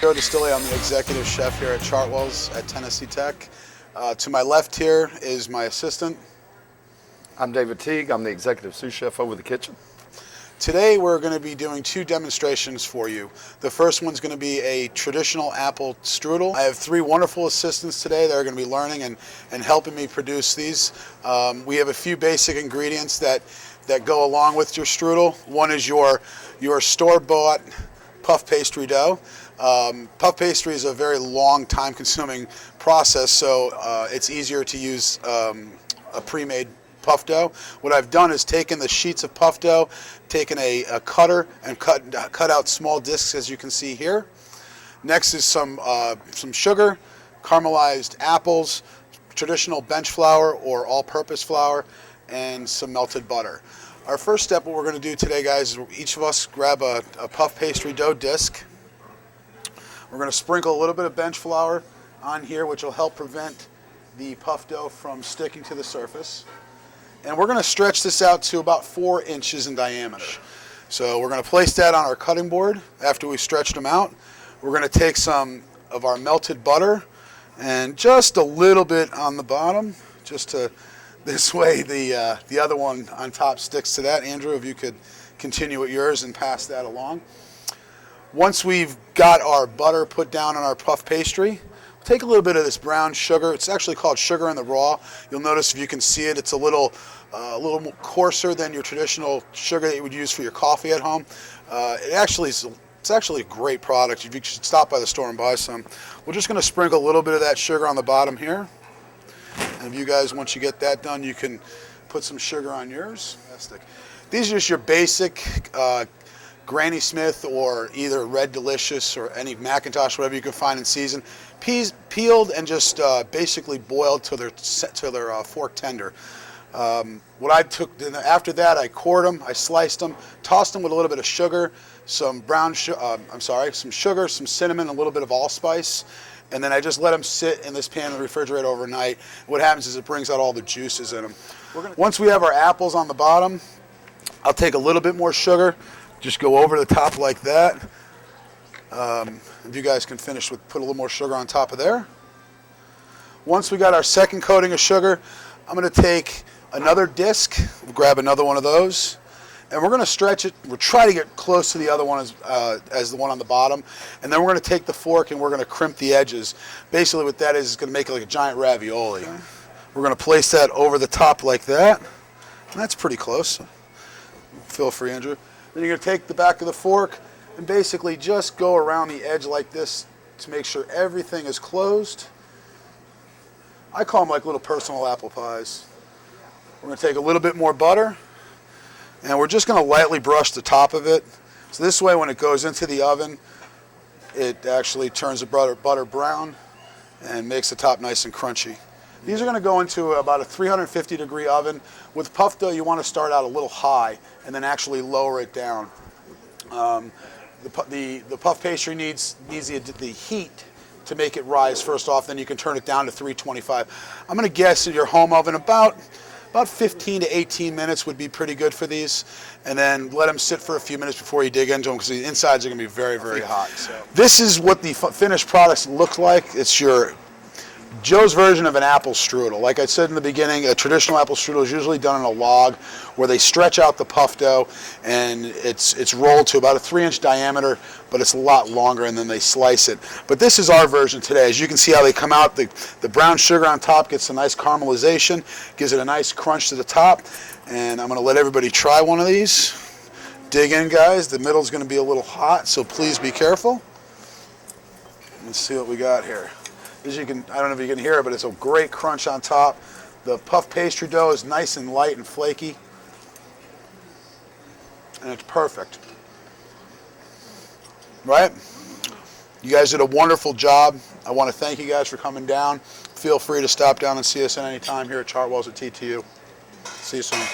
Joe Distilli. I'm the executive chef here at Chartwells at Tennessee Tech. To my left here is my assistant. I'm David Teague. I'm the executive sous chef over the kitchen. Today we're going to be doing two demonstrations for you. The first one's going to be a traditional apple strudel. I have three wonderful assistants today that are going to be learning and helping me produce these. We have a few basic ingredients that go along with your strudel. One is your store-bought puff pastry dough. Puff pastry is a very long, time-consuming process, so it's easier to use a pre-made puff dough. What I've done is taken the sheets of puff dough, taken a cutter and cut out small discs, as you can see here. Next is some sugar, caramelized apples, traditional bench flour or all-purpose flour, and some melted butter. Our first step, what we're going to do today, guys, is each of us grab a puff pastry dough disc. We're going to sprinkle a little bit of bench flour on here, which will help prevent the puff dough from sticking to the surface. And we're going to stretch this out to about 4 inches in diameter. So we're going to place that on our cutting board after we've stretched them out. We're going to take some of our melted butter and just a little bit on the bottom, just to this way the other one on top sticks to that. Andrew, if you could continue with yours and pass that along. Once we've got our butter put down on our puff pastry, take a little bit of this brown sugar. It's actually called sugar in the raw. You'll notice, if you can see it, it's a little more coarser than your traditional sugar that you would use for your coffee at home. It's actually a great product. You should stop by the store and buy some. We're just going to sprinkle a little bit of that sugar on the bottom here. And if you guys, once you get that done, you can put some sugar on yours. These are just your basic Granny Smith or either Red Delicious or any Macintosh, whatever you can find in season. Peas peeled and just basically boiled till they're fork tender. What I took after that, I cored them, I sliced them, tossed them with a little bit of sugar, some some sugar, some cinnamon, a little bit of allspice, and then I just let them sit in this pan in the refrigerator overnight. What happens is it brings out all the juices in them. Once we have our apples on the bottom, I'll take a little bit more sugar, just go over the top like that. If you guys can finish with put a little more sugar on top of there. Once we got our second coating of sugar, I'm going to take another disc, grab another one of those, and we're going to stretch it. We'll try to get close to the other one as the one on the bottom, and then we're going to take the fork and we're going to crimp the edges. Basically what that is going to make it like a giant ravioli. Okay. We're going to place that over the top like that, and that's pretty close. Feel free, Andrew. Then you're going to take the back of the fork and basically just go around the edge like this to make sure everything is closed. I call them like little personal apple pies. We're going to take a little bit more butter, and we're just going to lightly brush the top of it. So this way, when it goes into the oven, it actually turns the butter brown and makes the top nice and crunchy. These are going to go into about a 350-degree oven. With puff dough, you want to start out a little high and then actually lower it down. The puff pastry needs the heat to make it rise first off, then you can turn it down to 325. I'm going to guess in your home oven about 15 to 18 minutes would be pretty good for these, and then let them sit for a few minutes before you dig into them, because the insides are going to be very, very hot. So this is what the finished products look like. It's your Joe's version of an apple strudel. Like I said in the beginning, a traditional apple strudel is usually done on a log where they stretch out the puff dough, and it's rolled to about a 3-inch diameter, but it's a lot longer, and then they slice it. But this is our version today. As you can see how they come out, the brown sugar on top gets a nice caramelization, gives it a nice crunch to the top, and I'm going to let everybody try one of these. Dig in, guys. The middle's going to be a little hot, so please be careful. Let's see what we got here. As you can, I don't know if you can hear it, but it's a great crunch on top. The puff pastry dough is nice and light and flaky, and it's perfect. Right? You guys did a wonderful job. I want to thank you guys for coming down. Feel free to stop down and see us at any time here at Chartwells at TTU. See you soon.